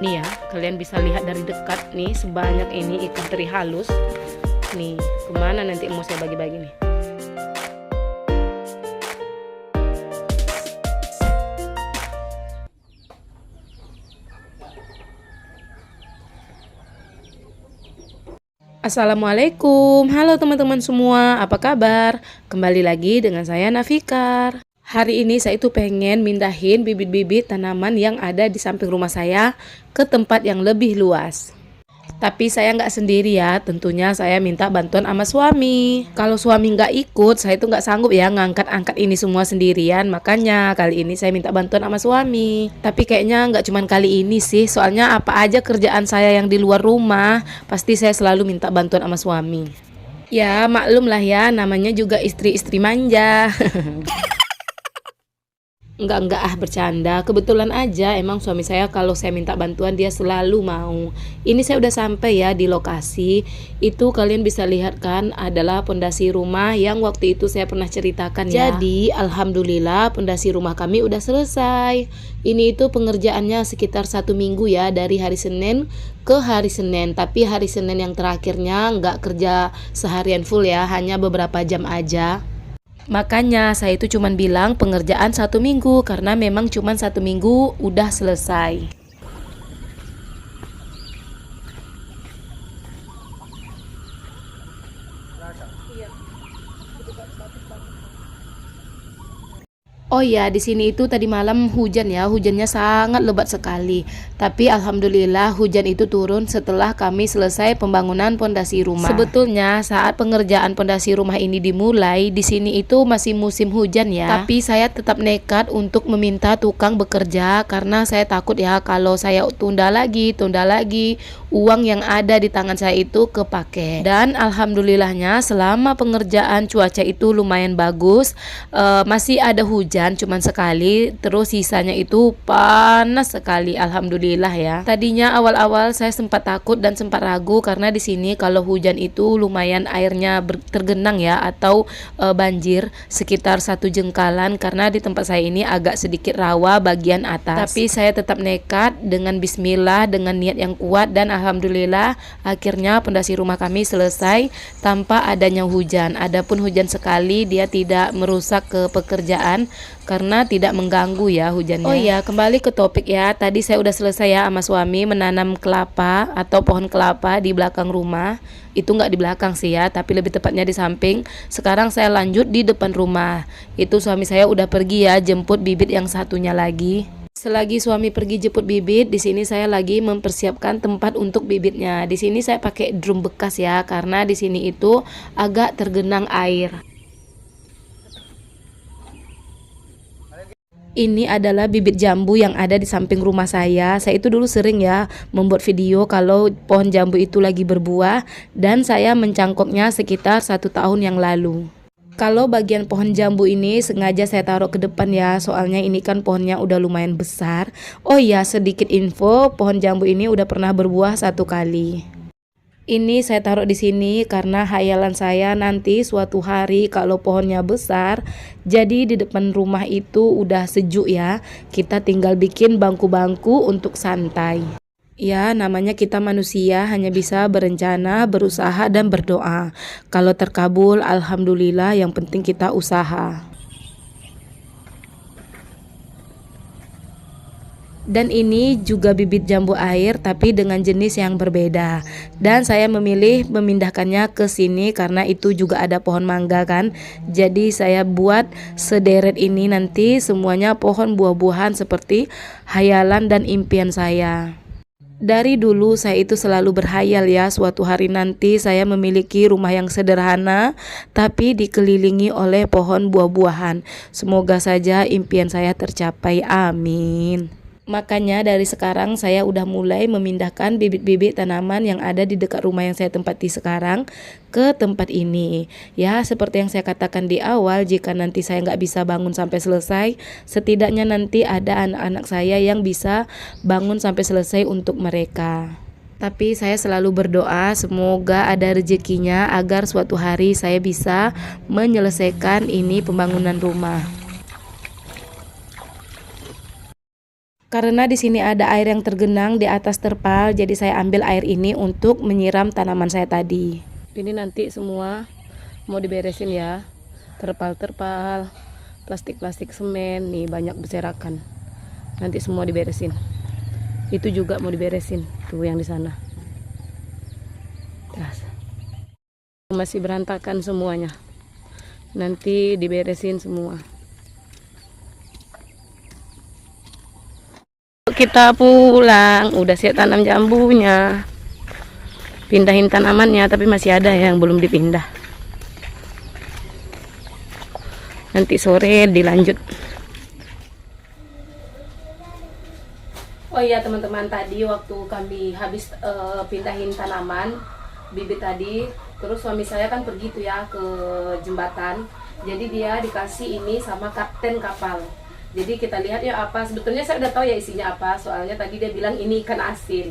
Nih ya, kalian bisa lihat dari dekat nih sebanyak ini ikan teri halus. Nih, kemana nanti mau saya bagi-bagi nih? Assalamualaikum, halo teman-teman semua, apa kabar? Kembali lagi dengan saya Nafikar. Hari ini saya itu pengen mindahin bibit-bibit tanaman yang ada di samping rumah saya ke tempat yang lebih luas. Tapi saya nggak sendiri ya, tentunya saya minta bantuan sama suami. Kalau suami nggak ikut, saya itu nggak sanggup ya ngangkat-angkat ini semua sendirian. Makanya kali ini saya minta bantuan sama suami. Tapi kayaknya nggak cuman kali ini sih, soalnya apa aja kerjaan saya yang di luar rumah, pasti saya selalu minta bantuan sama suami. Ya maklum lah ya, namanya juga istri-istri manja. Enggak bercanda. Kebetulan aja emang suami saya kalau saya minta bantuan dia selalu mau. Ini saya udah sampai ya di lokasi. Itu kalian bisa lihat kan adalah pondasi rumah yang waktu itu saya pernah ceritakan ya. Jadi alhamdulillah pondasi rumah kami udah selesai. Ini itu pengerjaannya sekitar 1 minggu ya, dari hari Senin ke hari Senin. Tapi hari Senin yang terakhirnya nggak kerja seharian full ya, hanya beberapa jam aja. Makanya saya itu cuman bilang pengerjaan 1 minggu karena memang cuman 1 minggu udah selesai. Oh ya, di sini itu tadi malam hujan ya, hujannya sangat lebat sekali. Tapi alhamdulillah hujan itu turun setelah kami selesai pembangunan pondasi rumah. Sebetulnya saat pengerjaan pondasi rumah ini dimulai, di sini itu masih musim hujan ya. Tapi saya tetap nekat untuk meminta tukang bekerja karena saya takut ya kalau saya tunda lagi, uang yang ada di tangan saya itu kepake. Dan alhamdulillahnya selama pengerjaan cuaca itu lumayan bagus, masih ada hujan cuman sekali, terus sisanya itu panas sekali, alhamdulillah ya. Tadinya awal-awal saya sempat takut dan sempat ragu karena di sini kalau hujan itu lumayan airnya tergenang ya, atau banjir sekitar 1 jengkalan karena di tempat saya ini agak sedikit rawa bagian atas. Tapi saya tetap nekat dengan bismillah, dengan niat yang kuat, dan alhamdulillah akhirnya pondasi rumah kami selesai tanpa adanya hujan. Adapun hujan sekali dia tidak merusak ke pekerjaan karena tidak mengganggu ya hujannya. Oh iya, kembali ke topik ya. Tadi saya udah selesai ya sama suami menanam kelapa atau pohon kelapa di belakang rumah. Itu nggak di belakang sih ya, tapi lebih tepatnya di samping. Sekarang saya lanjut di depan rumah. Itu suami saya udah pergi ya jemput bibit yang satunya lagi. Selagi suami pergi jemput bibit, di sini saya lagi mempersiapkan tempat untuk bibitnya. Di sini saya pakai drum bekas ya, karena di sini itu agak tergenang air. Ini adalah bibit jambu yang ada di samping rumah saya. Saya itu dulu sering ya membuat video kalau pohon jambu itu lagi berbuah, dan saya mencangkoknya sekitar 1 tahun yang lalu. Kalau bagian pohon jambu ini sengaja saya taruh ke depan ya, soalnya ini kan pohonnya udah lumayan besar. Oh iya, sedikit info, pohon jambu ini udah pernah berbuah 1 kali. Ini saya taruh di sini karena hayalan saya nanti suatu hari kalau pohonnya besar, jadi di depan rumah itu udah sejuk ya. Kita tinggal bikin bangku-bangku untuk santai. Ya, namanya kita manusia hanya bisa berencana, berusaha, dan berdoa. Kalau terkabul, alhamdulillah, yang penting kita usaha. Dan ini juga bibit jambu air tapi dengan jenis yang berbeda. Dan saya memilih memindahkannya ke sini karena itu juga ada pohon mangga kan. Jadi saya buat sederet ini nanti semuanya pohon buah-buahan seperti hayalan dan impian saya. Dari dulu saya itu selalu berhayal ya, suatu hari nanti saya memiliki rumah yang sederhana tapi dikelilingi oleh pohon buah-buahan. Semoga saja impian saya tercapai, amin. Makanya dari sekarang saya udah mulai memindahkan bibit-bibit tanaman yang ada di dekat rumah yang saya tempati sekarang ke tempat ini. Ya, seperti yang saya katakan di awal, jika nanti saya nggak bisa bangun sampai selesai, setidaknya nanti ada anak-anak saya yang bisa bangun sampai selesai untuk mereka. Tapi saya selalu berdoa semoga ada rezekinya agar suatu hari saya bisa menyelesaikan ini pembangunan rumah. Karena di sini ada air yang tergenang di atas terpal, jadi saya ambil air ini untuk menyiram tanaman saya tadi. Ini nanti semua mau diberesin ya. Terpal-terpal, plastik-plastik semen, nih banyak berserakan. Nanti semua diberesin. Itu juga mau diberesin, tuh yang di sana. Masih berantakan semuanya. Nanti diberesin semua. Kita pulang, udah siap tanam jambunya. Pindahin tanamannya, tapi masih ada yang belum dipindah. Nanti sore dilanjut. Oh iya teman-teman, tadi waktu kami habis pindahin tanaman bibit tadi, terus suami saya kan pergi tuh ya ke jembatan. Jadi dia dikasih ini sama kapten kapal. Jadi kita lihat ya apa, sebetulnya saya udah tahu ya isinya apa, soalnya tadi dia bilang ini ikan asin.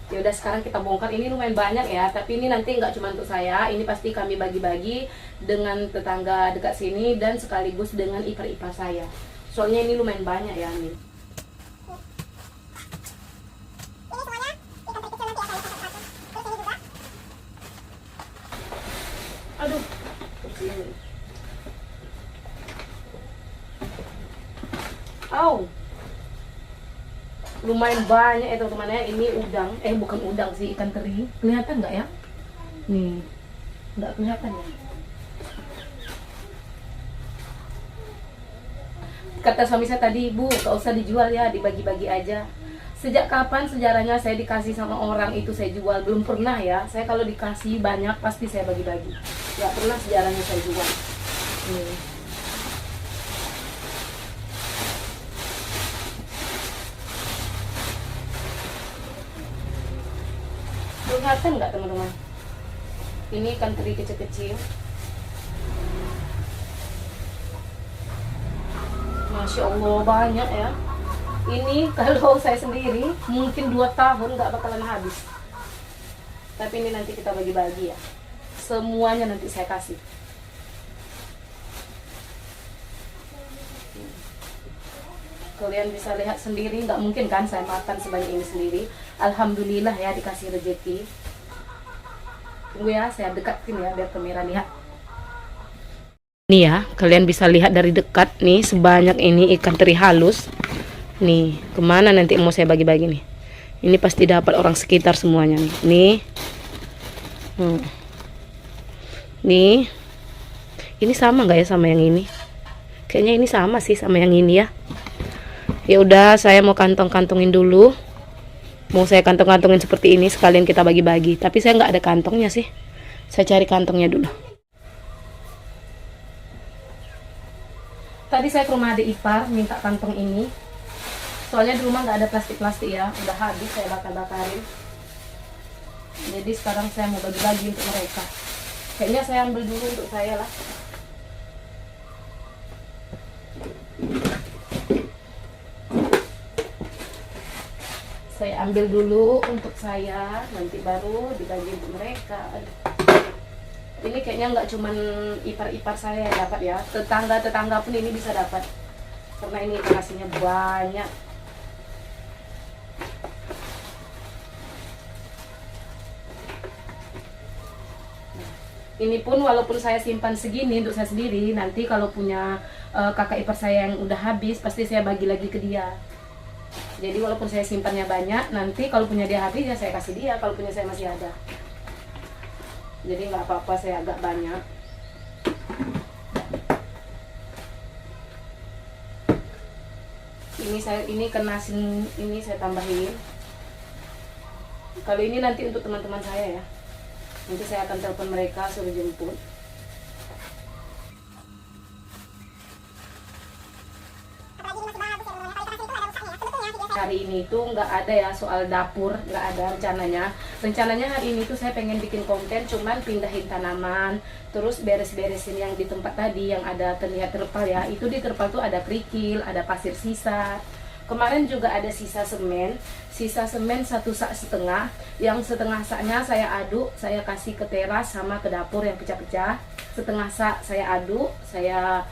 Ya udah sekarang kita bongkar, ini lumayan banyak ya, tapi ini nanti nggak cuma untuk saya, ini pasti kami bagi-bagi dengan tetangga dekat sini dan sekaligus dengan ipar-ipar saya. Soalnya ini lumayan banyak ya nih. Aduh, kesini. Au, lumayan banyak ya teman-teman ya. Ini udang, bukan udang sih, ikan teri. Kelihatan nggak ya? Nih, nggak kelihatan ya. Kata suami saya tadi, Bu, gak usah dijual ya, dibagi-bagi aja. Sejak kapan sejarahnya saya dikasih sama orang itu saya jual? Belum pernah ya. Saya kalau dikasih banyak pasti saya bagi-bagi. Gak pernah sejarahnya saya jual. Nih. Kelihatan nggak teman-teman? Ini ikan teri kecil-kecil. Masya Allah banyak ya. Ini kalau saya sendiri mungkin 2 tahun nggak bakalan habis. Tapi ini nanti kita bagi-bagi ya. Semuanya nanti saya kasih. Kalian bisa lihat sendiri, nggak mungkin kan saya makan sebanyak ini sendiri. Alhamdulillah ya dikasih rezeki. Tunggu ya, saya dekatin ya biar kamera lihat. Nih ya, kalian bisa lihat dari dekat nih sebanyak ini ikan teri halus. Nih, kemana nanti mau saya bagi-bagi nih? Ini pasti dapat orang sekitar semuanya nih. Nih, nih, ini sama nggak ya sama yang ini? Kayaknya ini sama sih sama yang ini ya. Ya udah, saya mau kantong-kantongin dulu. Mau saya kantong-kantongin seperti ini, sekalian kita bagi-bagi. Tapi saya nggak ada kantongnya sih. Saya cari kantongnya dulu. Tadi saya ke rumah adik ipar, minta kantong ini. Soalnya di rumah nggak ada plastik-plastik ya. Udah habis saya bakar-bakarin. Jadi sekarang saya mau bagi-bagi untuk mereka. Kayaknya saya ambil dulu untuk saya lah. Saya ambil dulu untuk saya, nanti baru dibagi untuk mereka. Ini kayaknya nggak cuman ipar-ipar saya yang dapat ya, tetangga-tetangga pun ini bisa dapat. Karena ini ikan asinnya banyak. Ini pun walaupun saya simpan segini untuk saya sendiri, nanti kalau punya kakak ipar saya yang udah habis, pasti saya bagi lagi ke dia. Jadi walaupun saya simpannya banyak, nanti kalau punya dia habis ya saya kasih dia, kalau punya saya masih ada. Jadi nggak apa-apa saya agak banyak. Ini ikan asin ini saya tambahin. Kalau ini nanti untuk teman-teman saya ya. Nanti saya akan telepon mereka suruh jemput. Hari ini tuh nggak ada ya soal dapur, nggak ada rencananya hari ini tuh saya pengen bikin konten cuman pindahin tanaman, terus beres-beresin yang di tempat tadi yang ada terlihat terpal ya. Itu di terpal tuh ada kerikil, ada pasir sisa. Kemarin juga ada sisa semen 1,5 sak, yang setengah saknya saya aduk, saya kasih ke teras sama ke dapur yang pecah-pecah. Setengah sak saya aduk, saya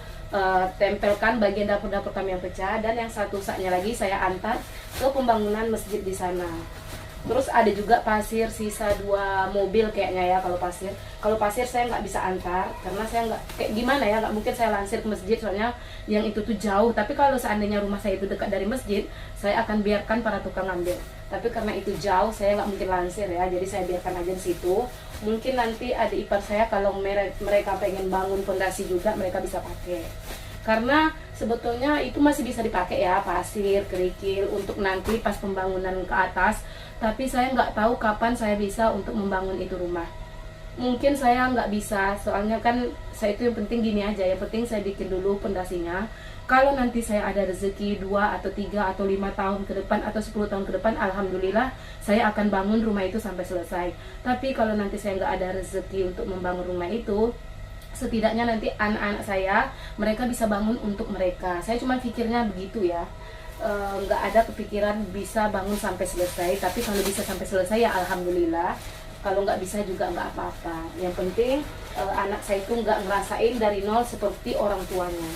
tempelkan bagian dapur-dapur kami yang pecah, dan yang satu saknya lagi saya antar ke pembangunan masjid di sana. Terus ada juga pasir sisa 2 mobil kayaknya ya. Kalau pasir saya nggak bisa antar karena saya nggak, kayak gimana ya, nggak mungkin saya lansir ke masjid soalnya yang itu tuh jauh. Tapi kalau seandainya rumah saya itu dekat dari masjid, saya akan biarkan para tukang ambil. Tapi karena itu jauh, saya nggak mungkin lansir ya, jadi saya biarkan aja di situ. Mungkin nanti adik ipar saya kalau mereka pengen bangun fondasi juga, mereka bisa pakai. Karena sebetulnya itu masih bisa dipakai ya, pasir, kerikil untuk nanti pas pembangunan ke atas. Tapi saya nggak tahu kapan saya bisa untuk membangun itu rumah. Mungkin saya nggak bisa, soalnya kan saya itu yang penting gini aja, yang penting saya bikin dulu pondasinya. Kalau nanti saya ada rezeki 2 atau 3 atau 5 tahun ke depan atau 10 tahun ke depan, alhamdulillah saya akan bangun rumah itu sampai selesai. Tapi kalau nanti saya nggak ada rezeki untuk membangun rumah itu, setidaknya nanti anak-anak saya, mereka bisa bangun untuk mereka. Saya cuma pikirnya begitu ya. Nggak ada kepikiran bisa bangun sampai selesai, tapi kalau bisa sampai selesai ya alhamdulillah, kalau nggak bisa juga nggak apa-apa. Yang penting anak saya itu nggak ngerasain dari nol seperti orang tuanya.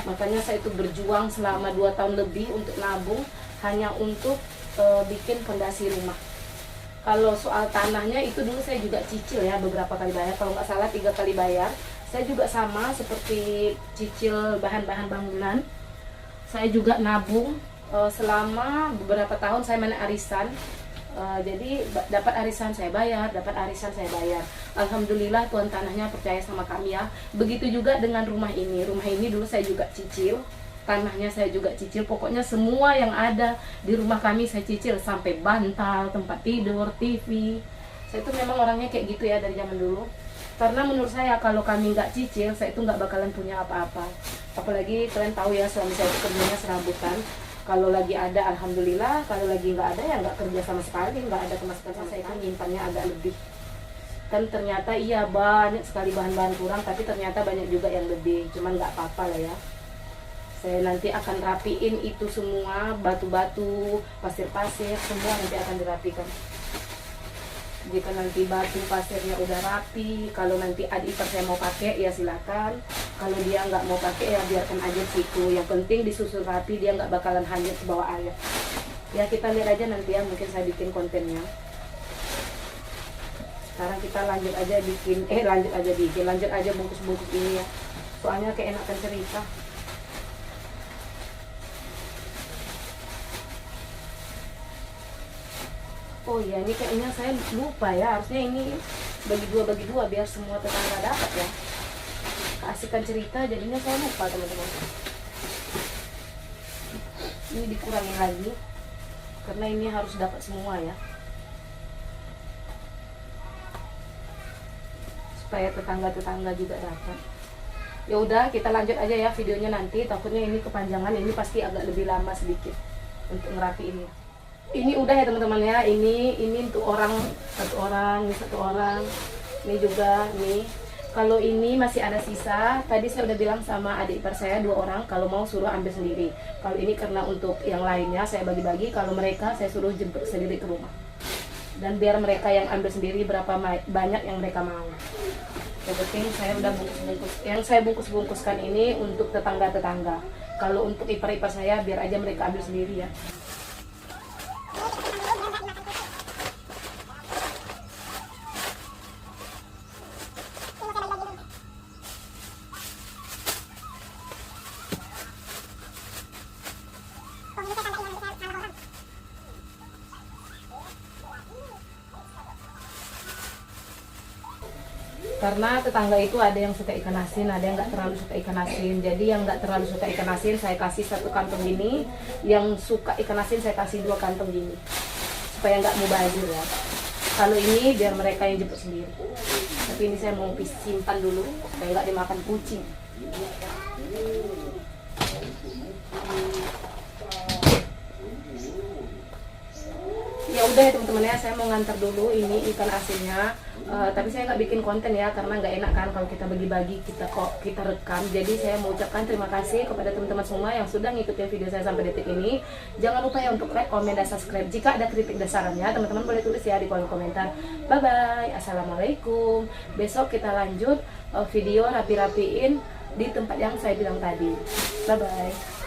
Makanya saya itu berjuang selama 2 tahun lebih untuk nabung hanya untuk bikin fondasi rumah. Kalau soal tanahnya itu dulu saya juga cicil ya, beberapa kali bayar, kalau nggak salah 3 kali bayar. Saya juga sama seperti cicil bahan-bahan bangunan. Saya juga nabung selama beberapa tahun. Saya main arisan, jadi dapat arisan saya bayar, dapat arisan saya bayar. Alhamdulillah tuan tanahnya percaya sama kami ya. Begitu juga dengan rumah ini. Rumah ini dulu saya juga cicil, tanahnya saya juga cicil. Pokoknya semua yang ada di rumah kami saya cicil, sampai bantal, tempat tidur, TV. Saya itu memang orangnya kayak gitu ya dari zaman dulu. Karena menurut saya kalau kami nggak cicil, saya itu nggak bakalan punya apa-apa. Apalagi kalian tahu ya, suami saya itu kerjanya serabutan. Kalau lagi ada alhamdulillah, kalau lagi nggak ada ya nggak kerja sama sekali, nggak ada pemasukan. Saya itu nyimpannya agak lebih. Dan ternyata iya banyak sekali bahan-bahan kurang, tapi ternyata banyak juga yang lebih. Cuman nggak apa-apa lah ya. Saya nanti akan rapiin itu semua, batu-batu, pasir-pasir, semua nanti akan dirapikan. Jika nanti batu pasirnya udah rapi, kalau nanti adik ipar saya mau pakai ya silakan. Kalau dia nggak mau pakai ya biarkan aja situ. Yang penting disusun rapi, dia nggak bakalan hanyut ke bawah air. Ya kita lihat aja nanti ya, mungkin saya bikin kontennya. Sekarang kita lanjut aja bungkus-bungkus ini ya. Soalnya keenakan cerita. Oh iya, ini kayaknya saya lupa ya, harusnya ini bagi dua biar semua tetangga dapat ya. Keasikan cerita jadinya saya lupa teman-teman. Ini dikurangin lagi karena ini harus dapat semua ya, supaya tetangga-tetangga juga dapat. Ya udah, kita lanjut aja ya videonya nanti, takutnya ini kepanjangan, ini pasti agak lebih lama sedikit untuk ngerapiinnya. Ini udah ya teman-teman ya, ini untuk satu orang, ini juga nih. Kalau ini masih ada sisa, tadi saya udah bilang sama adik ipar saya 2 orang kalau mau suruh ambil sendiri. Kalau ini karena untuk yang lainnya saya bagi-bagi, kalau mereka saya suruh jemput sendiri ke rumah. Dan biar mereka yang ambil sendiri berapa banyak yang mereka mau. Yang penting saya udah bungkus-bungkus. Yang saya bungkus-bungkuskan ini untuk tetangga-tetangga. Kalau untuk ipar-ipar saya biar aja mereka ambil sendiri ya. Karena tetangga itu ada yang suka ikan asin, ada yang nggak terlalu suka ikan asin. Jadi yang nggak terlalu suka ikan asin saya kasih 1 kantong gini, yang suka ikan asin saya kasih 2 kantong gini, supaya nggak mubazir ya. Kalau ini biar mereka yang jemput sendiri. Tapi ini saya mau simpan dulu supaya nggak dimakan kucing. Ya udah ya teman-teman ya, saya mau ngantar dulu ini ikan asinnya. Tapi saya nggak bikin konten ya, karena nggak enak kan kalau kita bagi-bagi, kita rekam. Jadi saya mau ucapkan terima kasih kepada teman-teman semua yang sudah ngikutin video saya sampai detik ini. Jangan lupa ya untuk like, komen, dan subscribe. Jika ada kritik dan sarannya, teman-teman boleh tulis ya di kolom komentar. Bye bye, assalamualaikum. Besok kita lanjut video rapi-rapiin di tempat yang saya bilang tadi. Bye bye.